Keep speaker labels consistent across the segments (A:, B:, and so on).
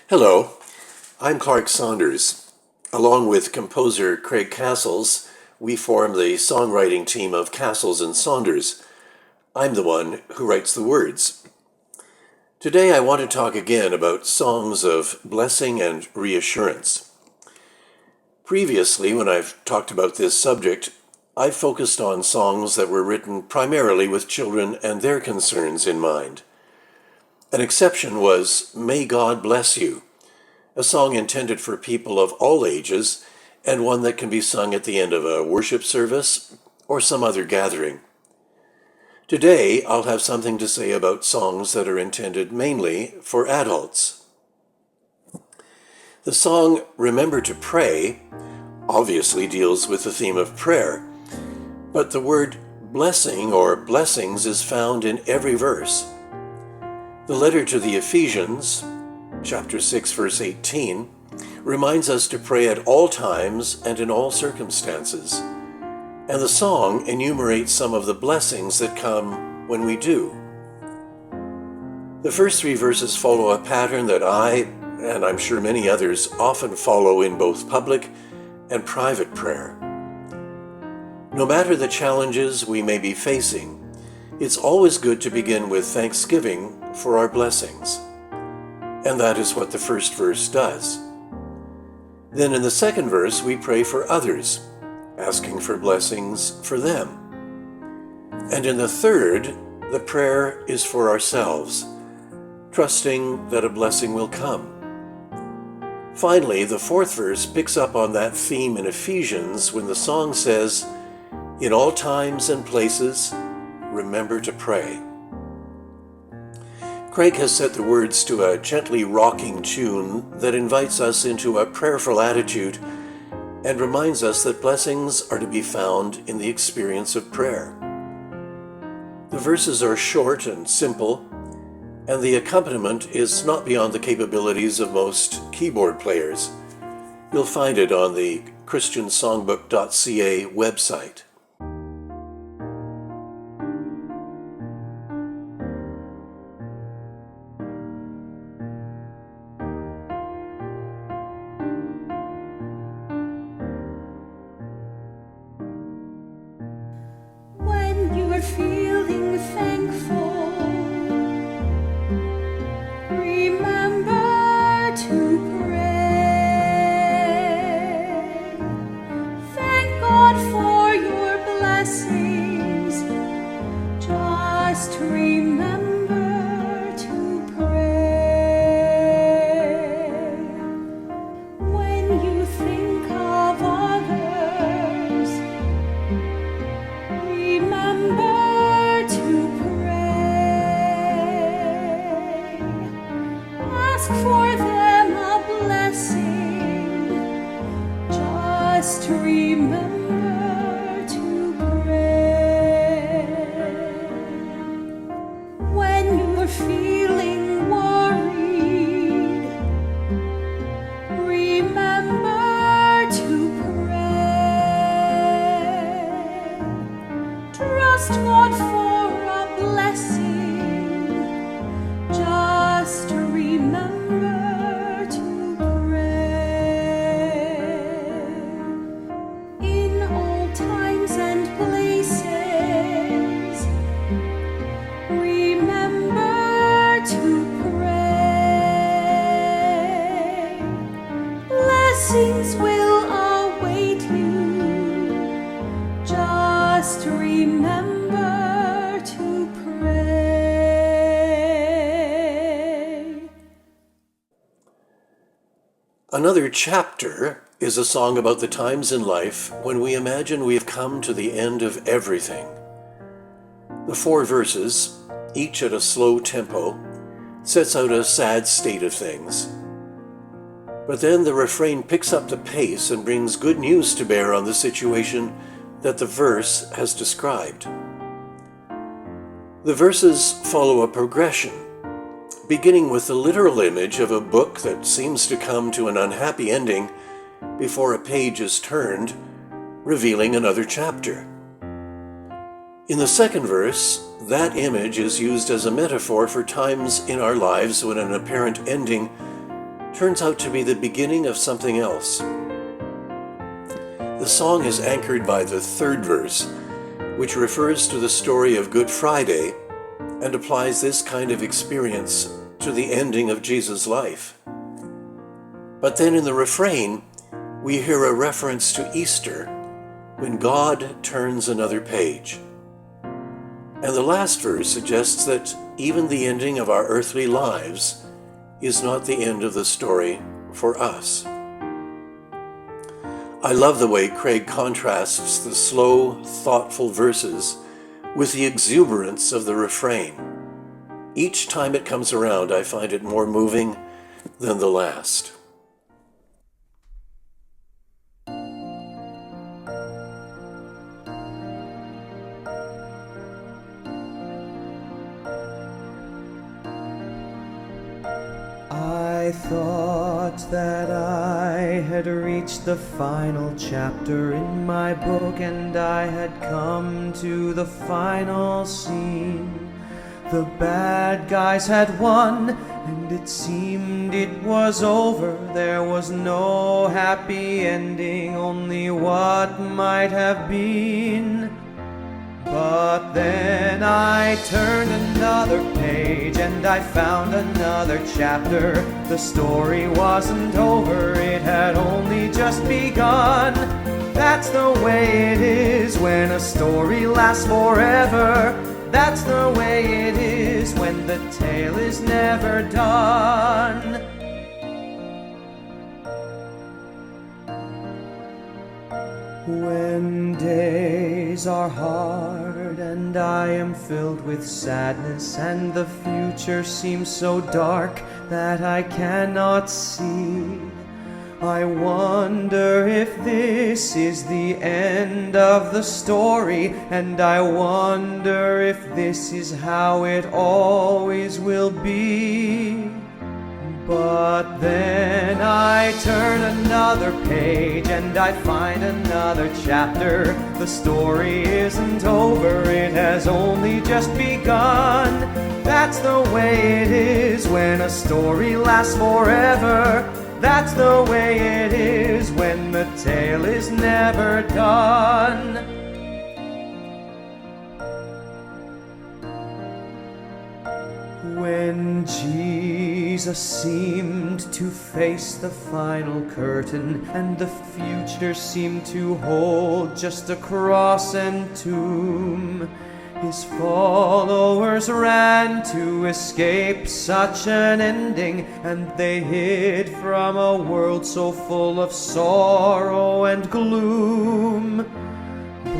A: Hello, I'm Clark Saunders. Along with composer Craig Castles, we form the songwriting team of Castles and Saunders. I'm the one who writes the words. Today I want to talk again about songs of blessing and reassurance. Previously, when I've talked about this subject, I've focused on songs that were written primarily with children and their concerns in mind. An exception was May God Bless You, a song intended for people of all ages and one that can be sung at the end of a worship service or some other gathering. Today, I'll have something to say about songs that are intended mainly for adults. The song Remember to Pray obviously deals with the theme of prayer, but the word blessing or blessings is found in every verse. The letter to the Ephesians, chapter 6, verse 18, reminds us to pray at all times and in all circumstances. And the song enumerates some of the blessings that come when we do. The first three verses follow a pattern that I, and I'm sure many others, often follow in both public and private prayer. No matter the challenges we may be facing, it's always good to begin with thanksgiving for our blessings. And that is what the first verse does. Then in the second verse, we pray for others, asking for blessings for them. And in the third, the prayer is for ourselves, trusting that a blessing will come. Finally, the fourth verse picks up on that theme in Ephesians when the song says, "In all times and places, remember to pray." Craig has set the words to a gently rocking tune that invites us into a prayerful attitude and reminds us that blessings are to be found in the experience of prayer. The verses are short and simple, and the accompaniment is not beyond the capabilities of most keyboard players. You'll find it on the christiansongbook.ca website.
B: Feeling thankful, remember to pray. Thank God for your blessings. Just remember to pray. When you think of others, remember for them a blessing. Just remember to pray. When you're feeling worried, remember to pray. Trust God for a blessing. Just remember to pray. In all times and places, remember to pray. Blessings will await you. Just remember to pray.
A: Another chapter is a song about the times in life when we imagine we have come to the end of everything. The four verses, each at a slow tempo, sets out a sad state of things. But then the refrain picks up the pace and brings good news to bear on the situation that the verse has described. The verses follow a progression, beginning with the literal image of a book that seems to come to an unhappy ending before a page is turned, revealing another chapter. In the second verse, that image is used as a metaphor for times in our lives when an apparent ending turns out to be the beginning of something else. The song is anchored by the third verse, which refers to the story of Good Friday and applies this kind of experience to the ending of Jesus' life. But then in the refrain, we hear a reference to Easter, when God turns another page. And the last verse suggests that even the ending of our earthly lives is not the end of the story for us. I love the way Craig contrasts the slow, thoughtful verses with the exuberance of the refrain. Each time it comes around, I find it more moving than the last.
C: I thought that I had reached the final chapter in my book, and I had come to the final scene. The bad guys had won, and it seemed it was over. There was no happy ending, only what might have been. But then I turned another page and I found another chapter. The story wasn't over, it had only just begun. That's the way it is when a story lasts forever. That's the way it is when the tale is never done. When days are hard and I am filled with sadness, and the future seems so dark that I cannot see, I wonder if this is the end of the story, and I wonder if this is how it always will be. But then I turn another page and I find another chapter. The story isn't over, it has only just begun. That's the way it is when a story lasts forever. That's the way it is when the tale is never done. When Jesus seemed to face the final curtain, and the future seemed to hold just a cross and tomb, his followers ran to escape such an ending, and they hid from a world so full of sorrow and gloom.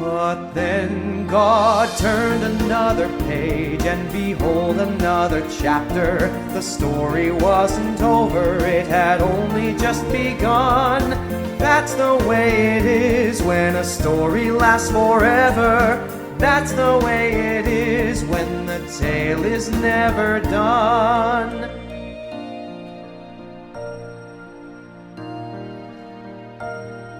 C: But then God turned another page, and behold, another chapter. The story wasn't over, it had only just begun. That's the way it is when a story lasts forever. That's the way it is when the tale is never done.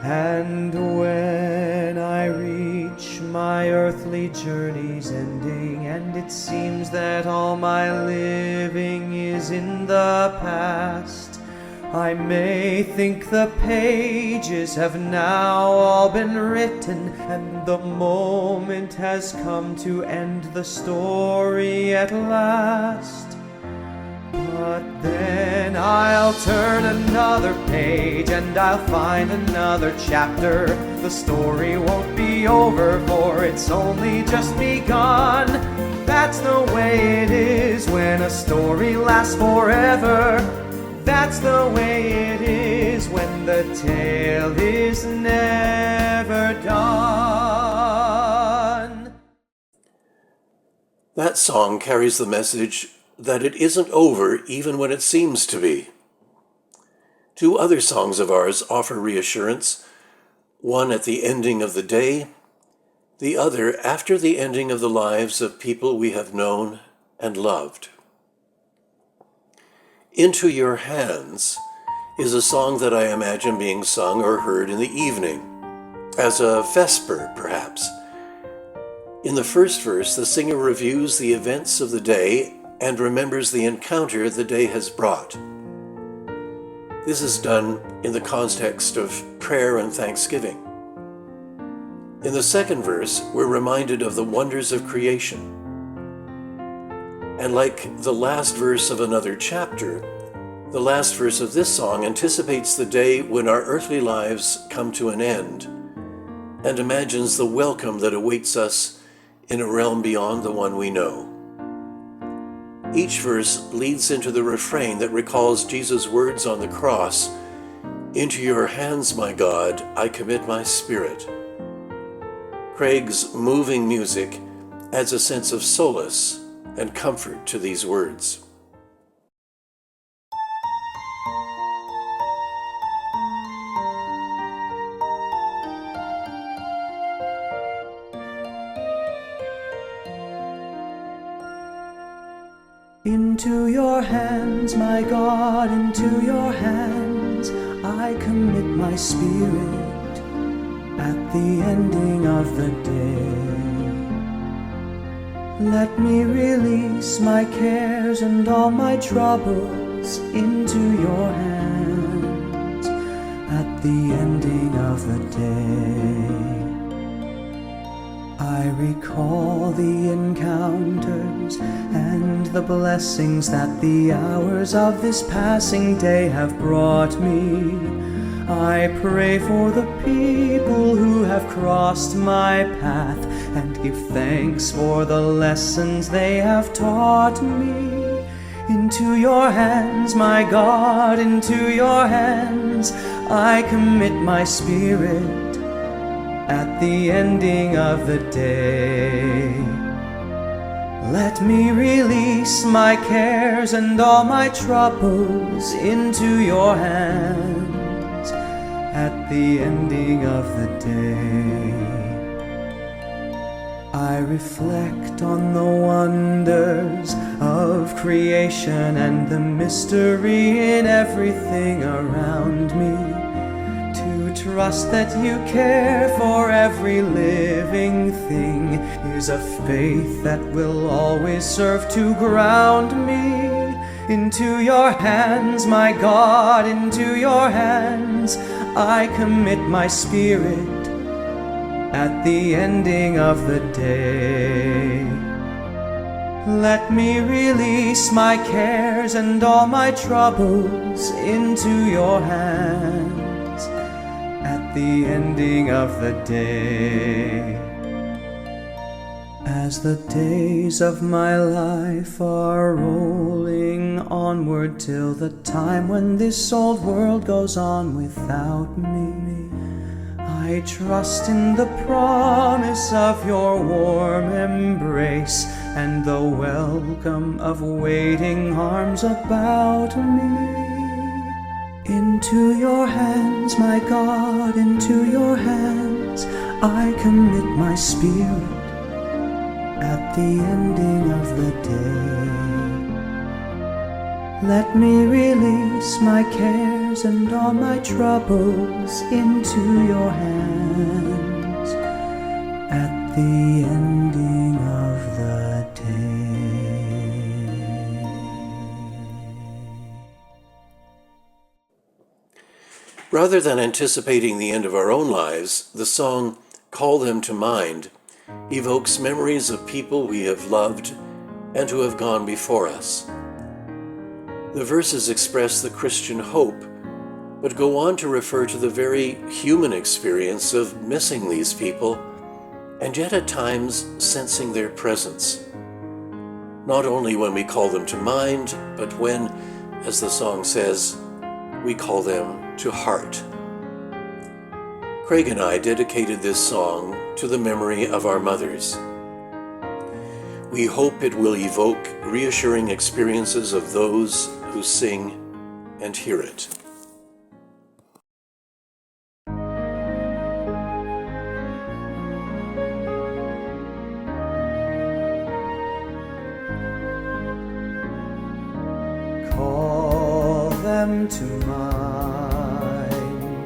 C: And when I reach my earthly journey's ending, and it seems that all my living is in the past, I may think the pages have now all been written, and the moment has come to end the story at last. But then I'll turn another page and I'll find another chapter. The story won't be over, for it's only just begun. That's the way it is when a story lasts forever. That's the way it is when the tale is never done.
A: That song carries the message that it isn't over even when it seems to be. Two other songs of ours offer reassurance, one at the ending of the day, the other after the ending of the lives of people we have known and loved. Into Your Hands is a song that I imagine being sung or heard in the evening, as a vesper perhaps. In the first verse, the singer reviews the events of the day and remembers the encounter the day has brought. This is done in the context of prayer and thanksgiving. In the second verse, we're reminded of the wonders of creation. And like the last verse of another chapter, the last verse of this song anticipates the day when our earthly lives come to an end and imagines the welcome that awaits us in a realm beyond the one we know. Each verse leads into the refrain that recalls Jesus' words on the cross, "Into your hands, my God, I commit my spirit." Craig's moving music adds a sense of solace and comfort to these words.
C: Into your hands, my God, into your hands, I commit my spirit at the ending of the day. Let me release my cares and all my troubles into your hands at the ending of the day. I recall the encounters and the blessings that the hours of this passing day have brought me. I pray for the people who have crossed my path and give thanks for the lessons they have taught me. Into your hands, my God, into your hands, I commit my spirit at the ending of the day. Let me release my cares and all my troubles into your hands at the ending of the day. I reflect on the wonders of creation and the mystery in everything around me. Trust that you care for every living thing is a faith that will always serve to ground me. Into your hands, my God, into your hands, I commit my spirit at the ending of the day. Let me release my cares and all my troubles into your hands at the ending of the day. As the days of my life are rolling onward till the time when this old world goes on without me, I trust in the promise of your warm embrace and the welcome of waiting arms about me. Into your hands, my God, into your hands, I commit my spirit at the ending of the day. Let me release my cares and all my troubles into your hands at the ending of the day.
A: Rather than anticipating the end of our own lives, the song "Call Them to Mind" evokes memories of people we have loved and who have gone before us. The verses express the Christian hope, but go on to refer to the very human experience of missing these people, and yet at times sensing their presence. Not only when we call them to mind, but when, as the song says, we call them to heart. Craig and I dedicated this song to the memory of our mothers. We hope it will evoke reassuring experiences of those who sing and hear it.
C: Call them to mind,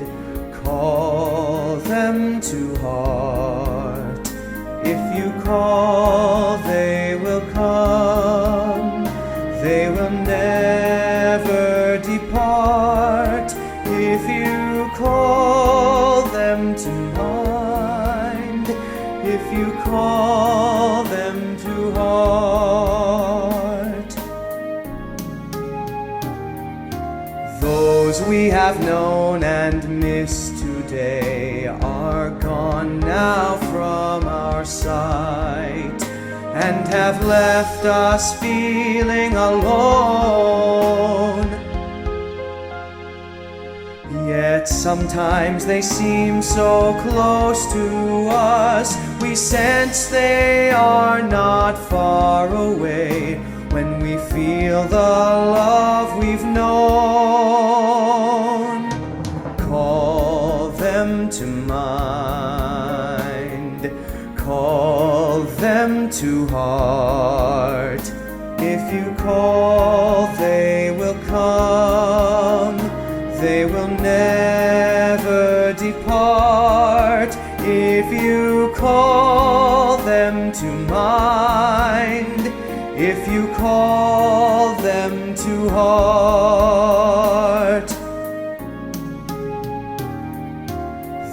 C: call them to heart. If you call, they will come, they will never depart. call them to heart. Those we have known and missed today are gone now from our sight, and have left us feeling alone. Yet sometimes they seem so close to us, we sense they are not far away when we feel the love we've known. Call them to mind, call them to heart. If you call, they will come. They will never depart. If you call them to mind, if you call them to heart.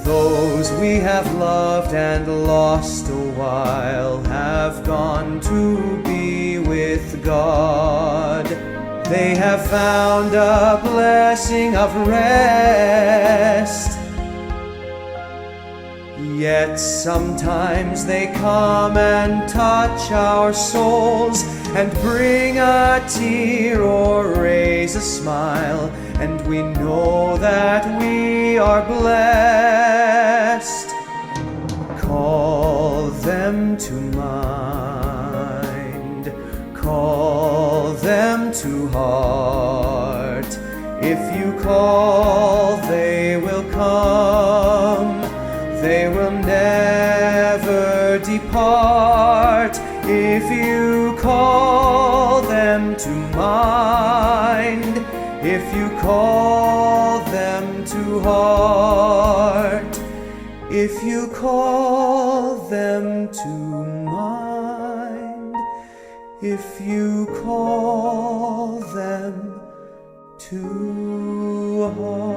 C: Those we have loved and lost a while have gone to be with God. They have found a blessing of rest. Yet sometimes they come and touch our souls, and bring a tear or raise a smile, and we know that we are blessed. Call them to mind, call them to heart. If you call, they will come. They will never depart. If you call them to mind, if you call them to heart, if you call them to mind, if you call them to heart.